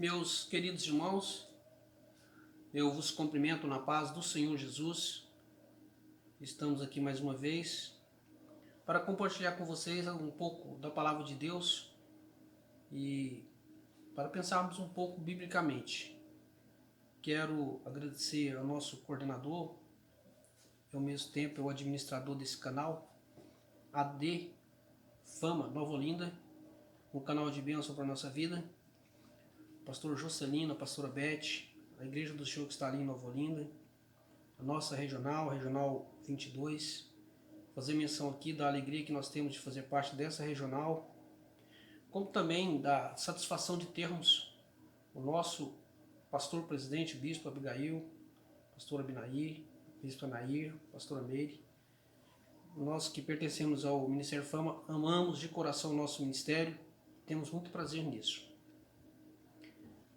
Meus queridos irmãos, eu vos cumprimento na paz do Senhor Jesus. Estamos aqui mais uma vez para compartilhar com vocês um pouco da palavra de Deus e para pensarmos um pouco biblicamente. Quero agradecer ao nosso coordenador e ao mesmo tempo o administrador desse canal, AD Fama Nova Olinda, um canal de bênção para a nossa vida. Pastor Jocelino, a pastora Beth, a Igreja do Senhor que está ali em Nova Olinda, a nossa regional 22. Fazer menção aqui da alegria que nós temos de fazer parte dessa regional, como também da satisfação de termos o nosso pastor presidente, bispo Abigail, pastor Abinair, bispo Anair, pastora Meire. Nós que pertencemos ao Ministério Fama, amamos de coração o nosso ministério, temos muito prazer nisso.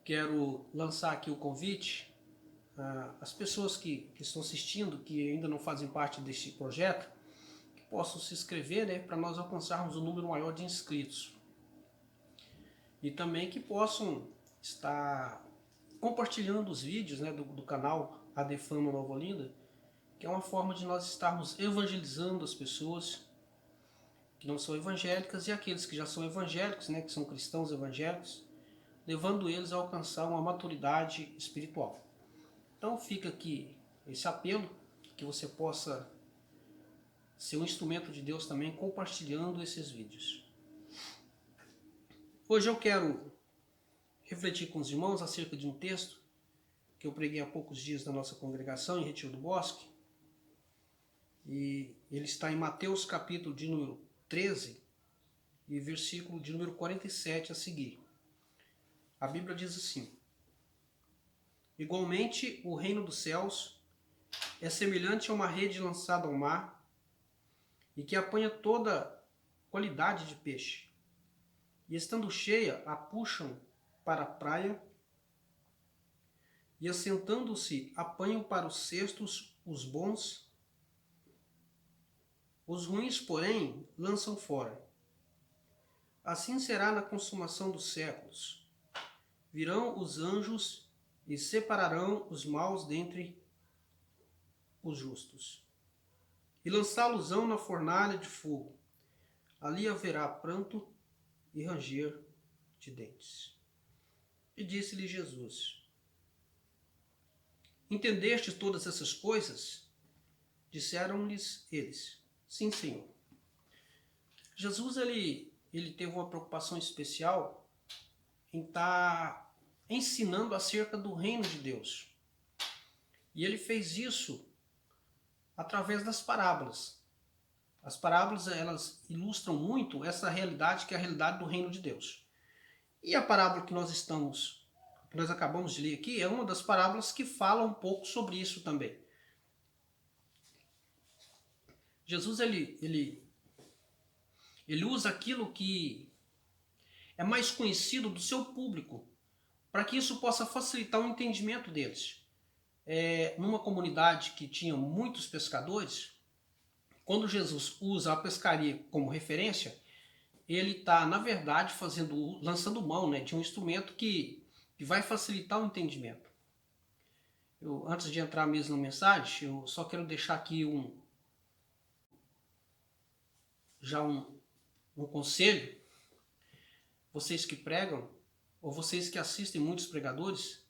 Quero lançar aqui o convite às pessoas que estão assistindo, que ainda não fazem parte deste projeto, que possam se inscrever, para nós alcançarmos um número maior de inscritos. E também que possam estar compartilhando os vídeos do canal AD Fama Nova Olinda, que é uma forma de nós estarmos evangelizando as pessoas que não são evangélicas e aqueles que já são evangélicos, que são cristãos evangélicos, levando eles a alcançar uma maturidade espiritual. Então fica aqui esse apelo, que você possa ser um instrumento de Deus também, compartilhando esses vídeos. Hoje eu quero refletir com os irmãos acerca de um texto que eu preguei há poucos dias na nossa congregação em Retiro do Bosque. E ele está em Mateus capítulo de número 13 e versículo de número 47 a seguir. A Bíblia diz assim: igualmente, o reino dos céus é semelhante a uma rede lançada ao mar e que apanha toda qualidade de peixe. E estando cheia, a puxam para a praia e, assentando-se, apanham para os cestos os bons. Os ruins, porém, lançam fora. Assim será na consumação dos séculos. Virão os anjos e separarão os maus dentre os justos, e lançá-los-ão na fornalha de fogo. Ali haverá pranto e ranger de dentes. E disse-lhe Jesus: entendestes todas essas coisas? Disseram-lhes eles: sim, Senhor. Jesus ele teve uma preocupação especial em estar ensinando acerca do reino de Deus. E ele fez isso através das parábolas. As parábolas, elas ilustram muito essa realidade, que é a realidade do reino de Deus. E a parábola que nós acabamos de ler aqui, é uma das parábolas que fala um pouco sobre isso também. Jesus ele usa aquilo que é mais conhecido do seu público, para que isso possa facilitar o entendimento deles. Numa comunidade que tinha muitos pescadores, quando Jesus usa a pescaria como referência, ele está, na verdade, lançando mão de um instrumento que vai facilitar o entendimento. Antes de entrar mesmo na mensagem, eu só quero deixar aqui um conselho. Vocês que pregam, ou vocês que assistem muitos pregadores,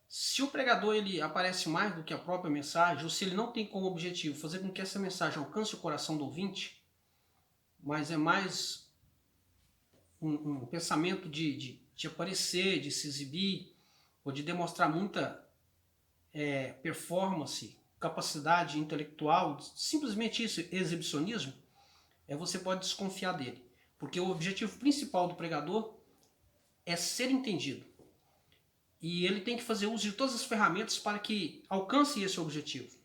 se o pregador ele aparece mais do que a própria mensagem, ou se ele não tem como objetivo fazer com que essa mensagem alcance o coração do ouvinte, mas é mais um pensamento de aparecer, de se exibir, ou de demonstrar muita performance, capacidade intelectual, simplesmente isso, exibicionismo, você pode desconfiar dele. Porque o objetivo principal do pregador é ser entendido. E ele tem que fazer uso de todas as ferramentas para que alcance esse objetivo.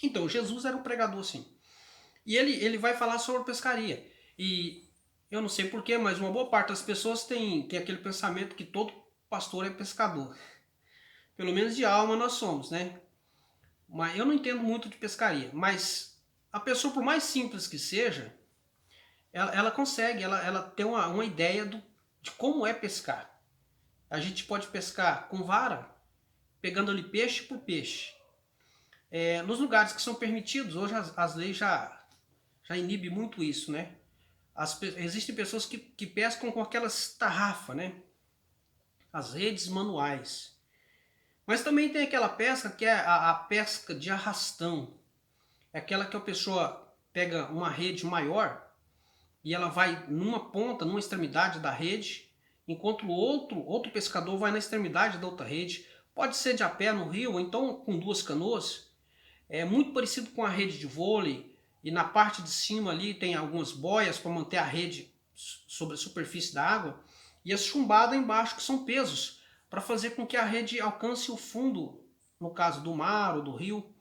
Então, Jesus era um pregador, sim. E ele vai falar sobre pescaria. E eu não sei porquê, mas uma boa parte das pessoas tem aquele pensamento que todo pastor é pescador. Pelo menos de alma nós somos, Mas eu não entendo muito de pescaria. Mas a pessoa, por mais simples que seja, ela consegue, ela tem uma ideia de como é pescar. A gente pode pescar com vara, pegando ali peixe por peixe. Nos lugares que são permitidos, hoje as leis já inibem muito isso, né? Existem pessoas que pescam com aquelas tarrafas, né? As redes manuais. Mas também tem aquela pesca que é a pesca de arrastão. É aquela que a pessoa pega uma rede maior e ela vai numa ponta, numa extremidade da rede, enquanto o outro pescador vai na extremidade da outra rede. Pode ser de a pé no rio, ou então com duas canoas. É muito parecido com a rede de vôlei. E na parte de cima ali tem algumas boias para manter a rede sobre a superfície da água. E a chumbada embaixo, que são pesos, para fazer com que a rede alcance o fundo, no caso do mar ou do rio.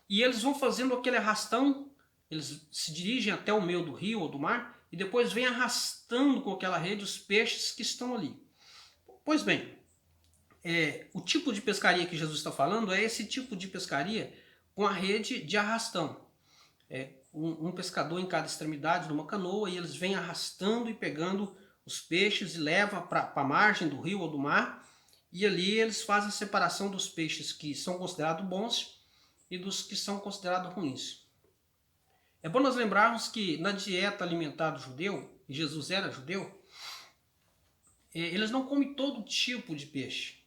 E eles vão fazendo aquele arrastão, eles se dirigem até o meio do rio ou do mar, e depois vem arrastando com aquela rede os peixes que estão ali. Pois bem, o tipo de pescaria que Jesus está falando é esse tipo de pescaria com a rede de arrastão. Um pescador em cada extremidade de uma canoa, e eles vêm arrastando e pegando os peixes e levam para a margem do rio ou do mar, e ali eles fazem a separação dos peixes que são considerados bons e dos que são considerados ruins. É bom nós lembrarmos que na dieta alimentar do judeu, e Jesus era judeu, eles não comem todo tipo de peixe.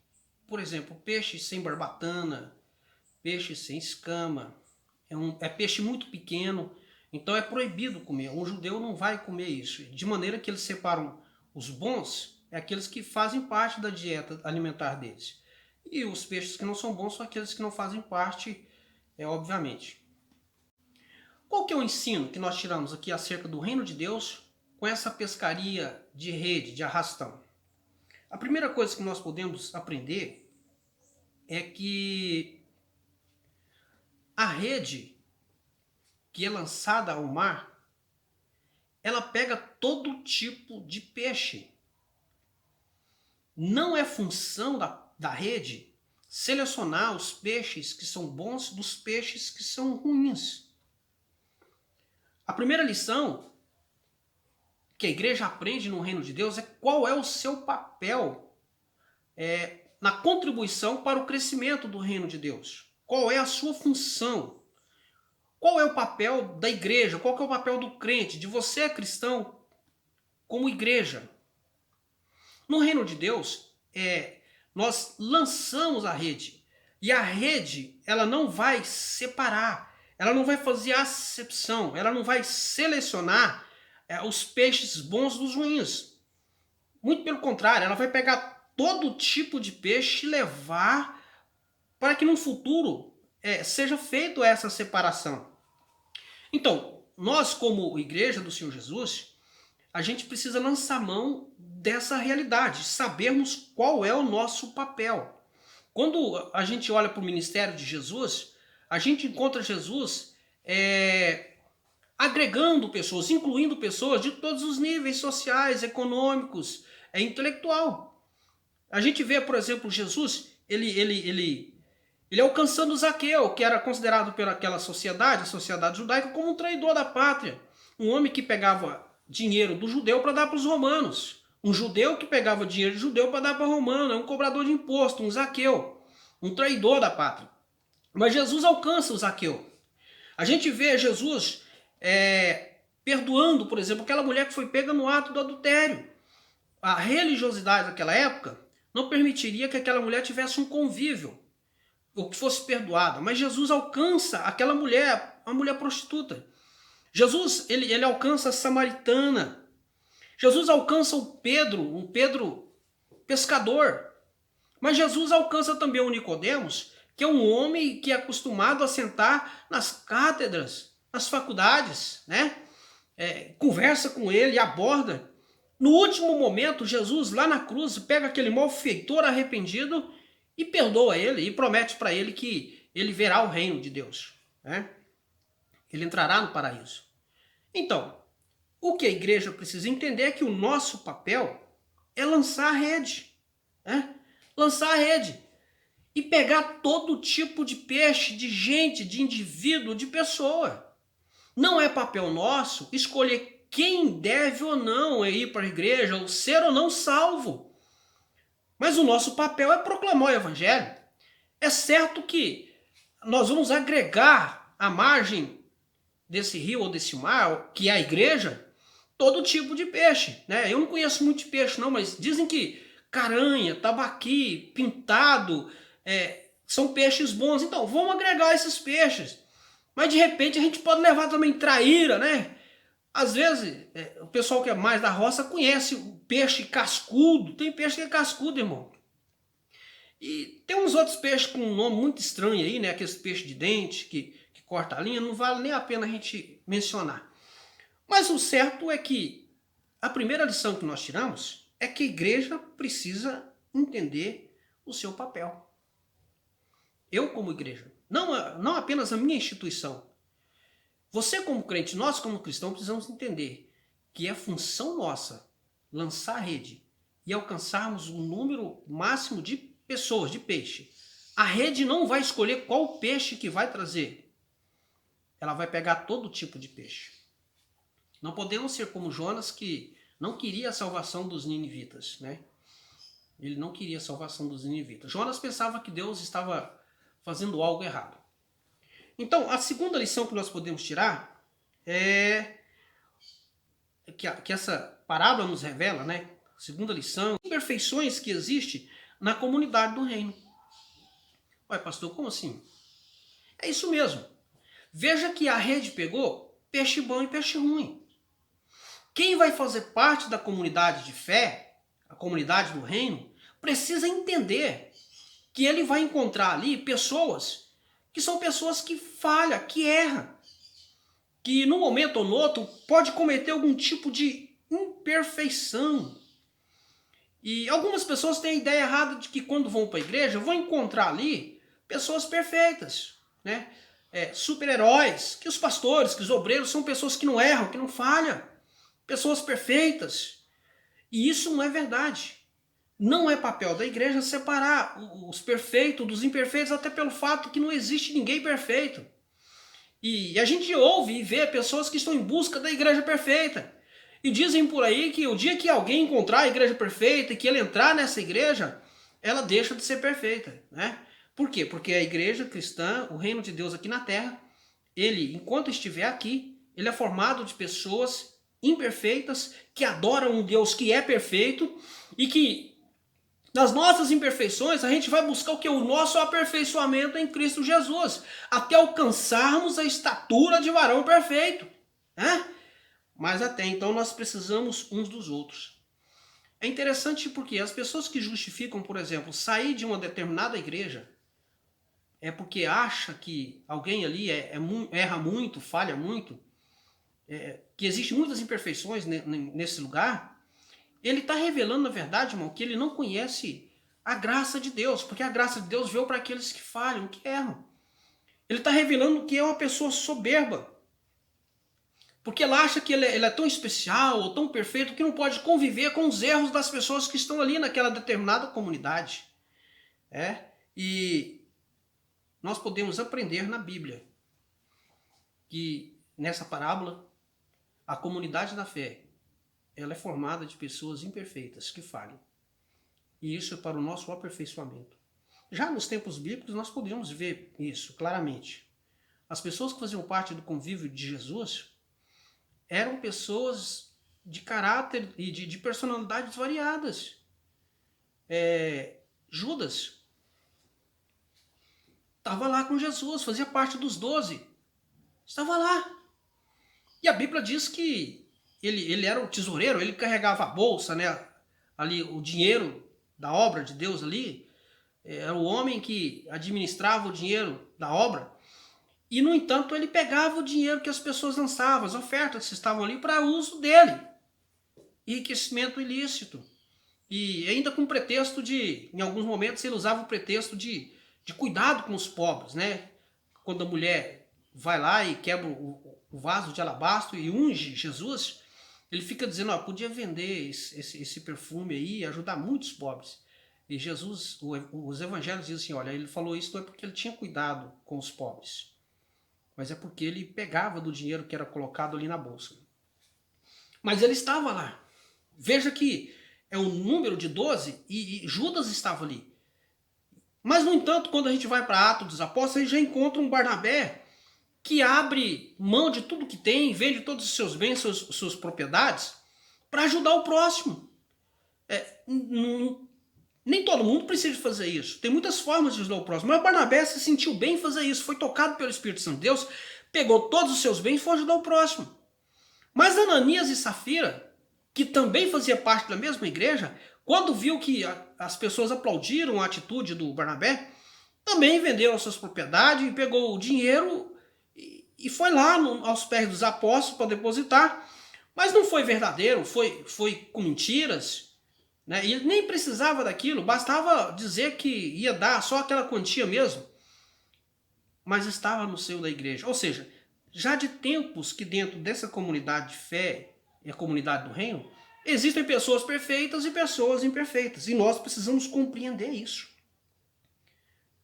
Por exemplo, peixe sem barbatana, peixe sem escama, é peixe muito pequeno, então é proibido comer. Um judeu não vai comer isso. De maneira que eles separam os bons, aqueles que fazem parte da dieta alimentar deles. E os peixes que não são bons são aqueles que não fazem parte, obviamente. Qual que é o ensino que nós tiramos aqui acerca do reino de Deus com essa pescaria de rede, de arrastão? A primeira coisa que nós podemos aprender é que a rede que é lançada ao mar, ela pega todo tipo de peixe. Não é função da rede selecionar os peixes que são bons dos peixes que são ruins. A primeira lição que a igreja aprende no reino de Deus é qual é o seu papel na contribuição para o crescimento do reino de Deus. Qual é a sua função? Qual é o papel da igreja? Qual que é o papel do crente, de você cristão, como igreja? No reino de Deus, nós lançamos a rede. E a rede, ela não vai separar, ela não vai fazer acepção, ela não vai selecionar os peixes bons dos ruins. Muito pelo contrário, ela vai pegar todo tipo de peixe e levar para que no futuro seja feita essa separação. Então, nós como igreja do Senhor Jesus, a gente precisa lançar mão dessa realidade, sabermos qual é o nosso papel. Quando a gente olha para o ministério de Jesus, a gente encontra Jesus agregando pessoas, incluindo pessoas de todos os níveis sociais, econômicos, intelectual. A gente vê, por exemplo, Jesus, ele alcançando Zaqueu, que era considerado pelaquela sociedade, a sociedade judaica, como um traidor da pátria. Um homem que pegava dinheiro do judeu para dar para os romanos. Um judeu que pegava dinheiro do judeu para dar para o romano. Um cobrador de imposto, um Zaqueu. Um traidor da pátria. Mas Jesus alcança o Zaqueu. A gente vê Jesus perdoando, por exemplo, aquela mulher que foi pega no ato do adultério. A religiosidade daquela época não permitiria que aquela mulher tivesse um convívio, ou que fosse perdoada. Mas Jesus alcança aquela mulher, a mulher prostituta. Jesus, ele alcança a samaritana. Jesus alcança o Pedro, um Pedro pescador. Mas Jesus alcança também o Nicodemos, que é um homem que é acostumado a sentar nas cátedras, nas faculdades, né? Conversa com ele, aborda. No último momento, Jesus, lá na cruz, pega aquele malfeitor arrependido e perdoa ele e promete para ele que ele verá o reino de Deus, né? Ele entrará no paraíso. Então, o que a igreja precisa entender é que o nosso papel é lançar a rede, né? Lançar a rede e pegar todo tipo de peixe, de gente, de indivíduo, de pessoa. Não é papel nosso escolher quem deve ou não ir para a igreja, ou ser ou não salvo. Mas o nosso papel é proclamar o evangelho. É certo que nós vamos agregar à margem desse rio ou desse mar, que é a igreja, todo tipo de peixe, né? Eu não conheço muito de peixe não, mas dizem que caranha, tambaqui, pintado, são peixes bons. Então, vamos agregar esses peixes. Mas de repente a gente pode levar também traíra, né? Às vezes, o pessoal que é mais da roça conhece o peixe cascudo. Tem peixe que é cascudo, irmão. E tem uns outros peixes com um nome muito estranho aí, né? Aqueles peixes de dente que corta a linha. Não vale nem a pena a gente mencionar. Mas o certo é que a primeira lição que nós tiramos é que a igreja precisa entender o seu papel. Eu como igreja. Não apenas a minha instituição. Você como crente, nós como cristãos precisamos entender que é função nossa lançar a rede e alcançarmos um número máximo de pessoas, de peixe. A rede não vai escolher qual peixe que vai trazer. Ela vai pegar todo tipo de peixe. Não podemos ser como Jonas, que não queria a salvação dos ninivitas, né? Ele não queria a salvação dos ninivitas. Jonas pensava que Deus estava fazendo algo errado. Então, a segunda lição que nós podemos tirar é que essa parábola nos revela, né? A segunda lição, imperfeições que existem na comunidade do reino. Ué, pastor, como assim? É isso mesmo. Veja que a rede pegou peixe bom e peixe ruim. Quem vai fazer parte da comunidade de fé, a comunidade do reino, precisa entender que ele vai encontrar ali pessoas que são pessoas que falham, que erram, que num momento ou no outro pode cometer algum tipo de imperfeição. E algumas pessoas têm a ideia errada de que quando vão para a igreja vão encontrar ali pessoas perfeitas, né? Super-heróis, que os pastores, que os obreiros são pessoas que não erram, que não falham, pessoas perfeitas. E isso não é verdade. Não é papel da igreja separar os perfeitos dos imperfeitos, até pelo fato que não existe ninguém perfeito. E a gente ouve e vê pessoas que estão em busca da igreja perfeita. E dizem por aí que o dia que alguém encontrar a igreja perfeita e que ele entrar nessa igreja, ela deixa de ser perfeita, né? Por quê? Porque a igreja cristã, o reino de Deus aqui na terra, ele, enquanto estiver aqui, ele é formado de pessoas imperfeitas que adoram um Deus que é perfeito e que nas nossas imperfeições, a gente vai buscar o que? O nosso aperfeiçoamento em Cristo Jesus, até alcançarmos a estatura de varão perfeito, né? Mas até então nós precisamos uns dos outros. É interessante porque as pessoas que justificam, por exemplo, sair de uma determinada igreja é porque acha que alguém ali erra muito, falha muito, que existem muitas imperfeições nesse lugar. Ele está revelando, na verdade, irmão, que ele não conhece a graça de Deus, porque a graça de Deus veio para aqueles que falham, que erram. Ele está revelando que é uma pessoa soberba, porque ela acha que ele é tão especial ou tão perfeito que não pode conviver com os erros das pessoas que estão ali naquela determinada comunidade. E nós podemos aprender na Bíblia que nessa parábola a comunidade da fé ela é formada de pessoas imperfeitas, que falham. E isso é para o nosso aperfeiçoamento. Já nos tempos bíblicos nós podemos ver isso claramente. As pessoas que faziam parte do convívio de Jesus eram pessoas de caráter e de personalidades variadas. Judas estava lá com Jesus, fazia parte dos 12. Estava lá. E a Bíblia diz que ele era o tesoureiro, ele carregava a bolsa, né? Ali o dinheiro da obra de Deus ali, era o homem que administrava o dinheiro da obra. E no entanto ele pegava o dinheiro que as pessoas lançavam, as ofertas que estavam ali para uso dele. Enriquecimento ilícito. E ainda com pretexto em alguns momentos ele usava o pretexto de cuidado com os pobres, né? Quando a mulher vai lá e quebra o vaso de alabastro e unge Jesus, ele fica dizendo, podia vender esse perfume aí e ajudar muitos pobres. E Jesus, os evangelhos dizem assim, olha, ele falou isso não é porque ele tinha cuidado com os pobres, mas é porque ele pegava do dinheiro que era colocado ali na bolsa. Mas ele estava lá. Veja que o número de 12 e Judas estava ali. Mas, no entanto, quando a gente vai para Atos dos Apóstolos, a gente já encontra um Barnabé que abre mão de tudo que tem, vende todos os seus bens, suas propriedades, para ajudar o próximo. Nem todo mundo precisa fazer isso. Tem muitas formas de ajudar o próximo. Mas Barnabé se sentiu bem em fazer isso. Foi tocado pelo Espírito Santo de Deus, pegou todos os seus bens e foi ajudar o próximo. Mas Ananias e Safira, que também fazia parte da mesma igreja, quando viu que as pessoas aplaudiram a atitude do Barnabé, também vendeu as suas propriedades e pegou o dinheiro e foi lá aos pés dos apóstolos para depositar. Mas não foi verdadeiro, foi com mentiras. Né? E nem precisava daquilo, bastava dizer que ia dar só aquela quantia mesmo. Mas estava no seio da igreja. Ou seja, já de tempos que dentro dessa comunidade de fé e a comunidade do reino, existem pessoas perfeitas e pessoas imperfeitas. E nós precisamos compreender isso.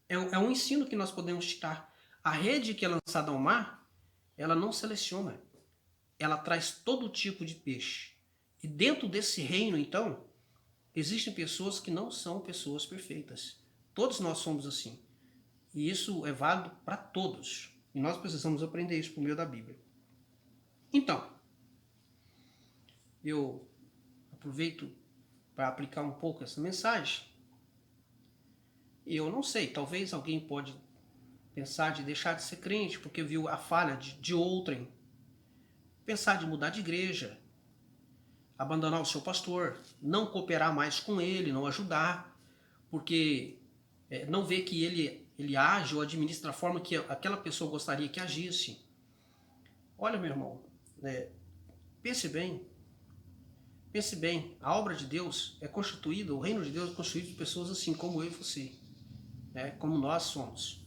É um ensino que nós podemos tirar. A rede que é lançada ao mar, ela não seleciona. Ela traz todo tipo de peixe. E dentro desse reino, então, existem pessoas que não são pessoas perfeitas. Todos nós somos assim. E isso é válido para todos. E nós precisamos aprender isso por meio da Bíblia. Então, eu aproveito para aplicar um pouco essa mensagem. Eu não sei, talvez alguém pode pensar de deixar de ser crente porque viu a falha de outrem. Pensar de mudar de igreja, abandonar o seu pastor, não cooperar mais com ele, não ajudar, porque não vê que ele age ou administra da forma que aquela pessoa gostaria que agisse. Olha, meu irmão, pense bem, a obra de Deus é constituída, o reino de Deus é constituído de pessoas assim como eu e você, como nós somos.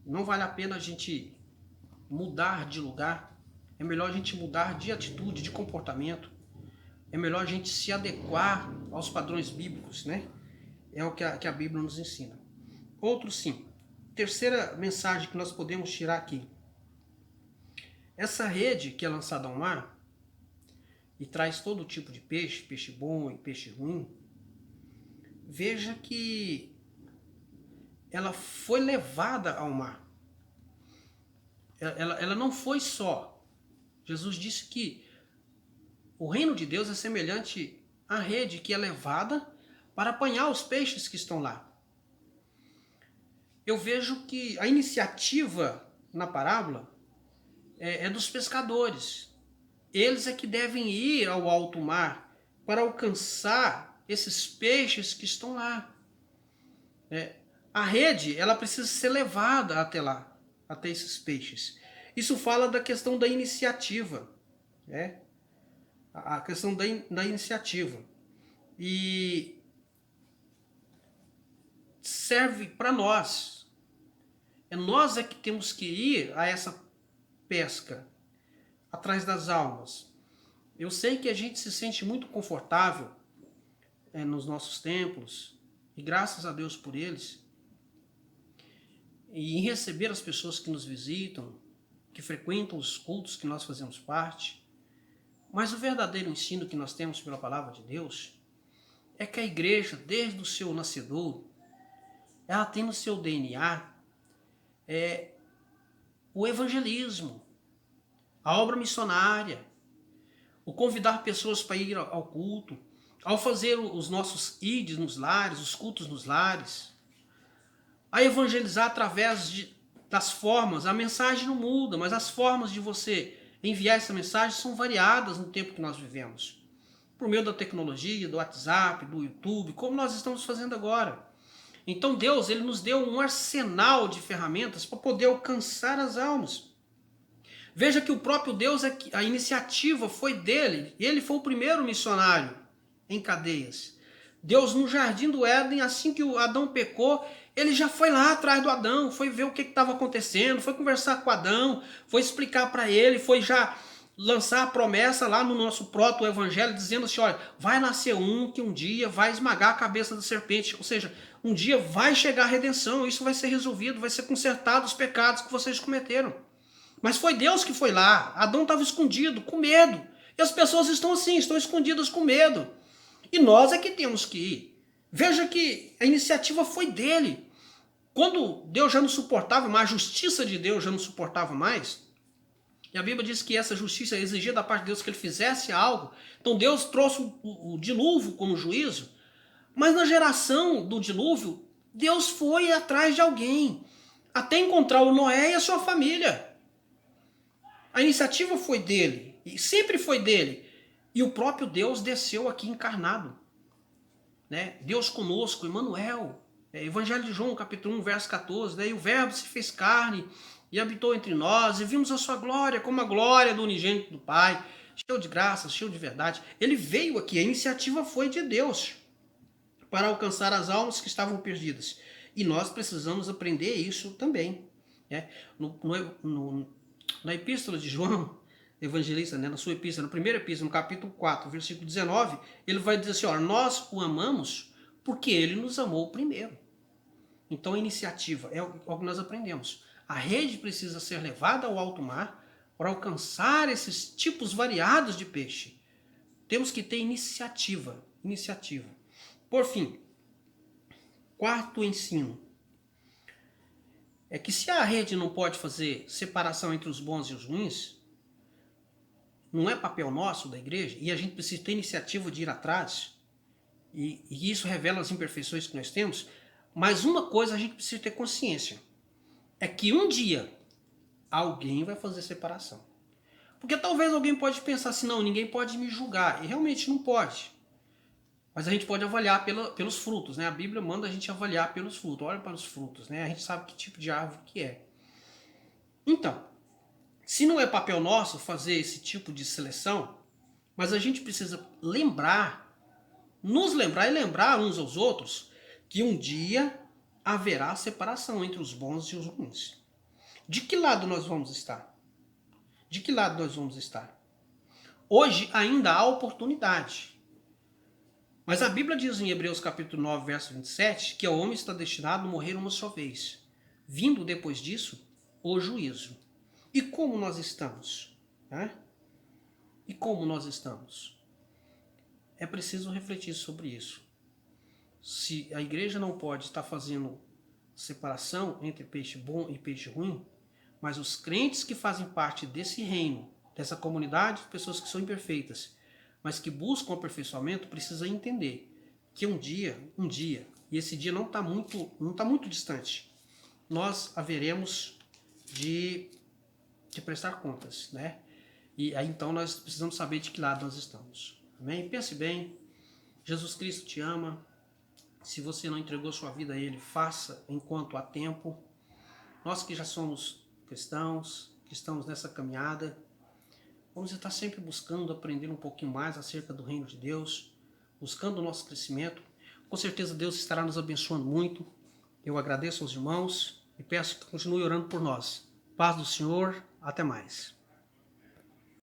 Não vale a pena a gente mudar de lugar, é melhor a gente mudar de atitude, de comportamento, é melhor a gente se adequar aos padrões bíblicos, né? É o que a Bíblia nos ensina. Outro sim. Terceira mensagem que nós podemos tirar aqui. Essa rede que é lançada ao mar e traz todo tipo de peixe, peixe bom e peixe ruim, veja que ela foi levada ao mar. Ela não foi só. Jesus disse que o reino de Deus é semelhante à rede que é levada para apanhar os peixes que estão lá. Eu vejo que a iniciativa na parábola é dos pescadores. Eles é que devem ir ao alto mar para alcançar esses peixes que estão lá. A rede, ela precisa ser levada até lá, até esses peixes. Isso fala da questão da iniciativa, a questão da iniciativa. E serve para nós. Nós é que temos que ir a essa pesca, atrás das almas. Eu sei que a gente se sente muito confortável nos nossos templos, e graças a Deus por eles, e em receber as pessoas que nos visitam, que frequentam os cultos que nós fazemos parte. Mas o verdadeiro ensino que nós temos pela palavra de Deus é que a igreja, desde o seu nascedouro, ela tem no seu DNA o evangelismo, a obra missionária, o convidar pessoas para ir ao culto, ao fazer os nossos ides nos lares, os cultos nos lares, a evangelizar através das formas. A mensagem não muda, mas as formas de você enviar essa mensagem são variadas no tempo que nós vivemos. Por meio da tecnologia, do WhatsApp, do YouTube, como nós estamos fazendo agora. Então Deus, ele nos deu um arsenal de ferramentas para poder alcançar as almas. Veja que o próprio Deus, a iniciativa foi dele. Ele foi o primeiro missionário em cadeias. Deus, no jardim do Éden, assim que o Adão pecou, ele já foi lá atrás do Adão, foi ver o que estava acontecendo, foi conversar com Adão, foi explicar para ele, foi já lançar a promessa lá no nosso proto-evangelho, dizendo assim, olha, vai nascer um que um dia vai esmagar a cabeça da serpente, ou seja, um dia vai chegar a redenção, isso vai ser resolvido, vai ser consertado os pecados que vocês cometeram. Mas foi Deus que foi lá, Adão estava escondido, com medo, e as pessoas estão assim, estão escondidas com medo. E nós é que temos que ir. Veja que a iniciativa foi dele. Quando Deus já não suportava mais, a justiça de Deus já não suportava mais, e a Bíblia diz que essa justiça exigia da parte de Deus que ele fizesse algo. Então Deus trouxe o dilúvio como juízo, mas na geração do dilúvio, Deus foi atrás de alguém, até encontrar o Noé e a sua família. A iniciativa foi dele, e sempre foi dele. E o próprio Deus desceu aqui encarnado. Né? Deus conosco, Emmanuel. Evangelho de João, capítulo 1, verso 14. Né? E o verbo se fez carne e habitou entre nós, e vimos a sua glória como a glória do unigênito do Pai, cheio de graça, cheio de verdade. Ele veio aqui, a iniciativa foi de Deus, para alcançar as almas que estavam perdidas. E nós precisamos aprender isso também. Né? Na epístola de João, evangelista, né, na sua epístola, na primeira epístola, no capítulo 4, versículo 19, ele vai dizer assim, ó, nós o amamos porque ele nos amou primeiro. Então a iniciativa é o que nós aprendemos. A rede precisa ser levada ao alto mar para alcançar esses tipos variados de peixe. Temos que ter iniciativa. Iniciativa. Por fim, quarto ensino. É que se a rede não pode fazer separação entre os bons e os ruins, não é papel nosso da igreja, e a gente precisa ter iniciativa de ir atrás, e isso revela as imperfeições que nós temos, mas uma coisa a gente precisa ter consciência, é que um dia alguém vai fazer separação. Porque talvez alguém pode pensar assim, não, ninguém pode me julgar, e realmente não pode. Mas a gente pode avaliar pelos frutos, né? A Bíblia manda a gente avaliar pelos frutos, olha para os frutos, né? A gente sabe que tipo de árvore que é. Então, se não é papel nosso fazer esse tipo de seleção, mas a gente precisa lembrar, nos lembrar e lembrar uns aos outros, que um dia haverá separação entre os bons e os ruins. De que lado nós vamos estar? De que lado nós vamos estar? Hoje ainda há oportunidade. Mas a Bíblia diz em Hebreus capítulo 9, verso 27, que o homem está destinado a morrer uma só vez, vindo depois disso o juízo. E como nós estamos? Né? E como nós estamos? É preciso refletir sobre isso. Se a igreja não pode estar fazendo separação entre peixe bom e peixe ruim, mas os crentes que fazem parte desse reino, dessa comunidade, pessoas que são imperfeitas, mas que buscam aperfeiçoamento, precisa entender que um dia, e esse dia não está muito distante, nós haveremos de prestar contas, né? E aí então nós precisamos saber de que lado nós estamos. Amém? Pense bem, Jesus Cristo te ama. Se você não entregou sua vida a Ele, faça enquanto há tempo. Nós que já somos cristãos, que estamos nessa caminhada, vamos estar sempre buscando aprender um pouquinho mais acerca do reino de Deus, buscando o nosso crescimento. Com certeza Deus estará nos abençoando muito. Eu agradeço aos irmãos e peço que continue orando por nós. Paz do Senhor, até mais.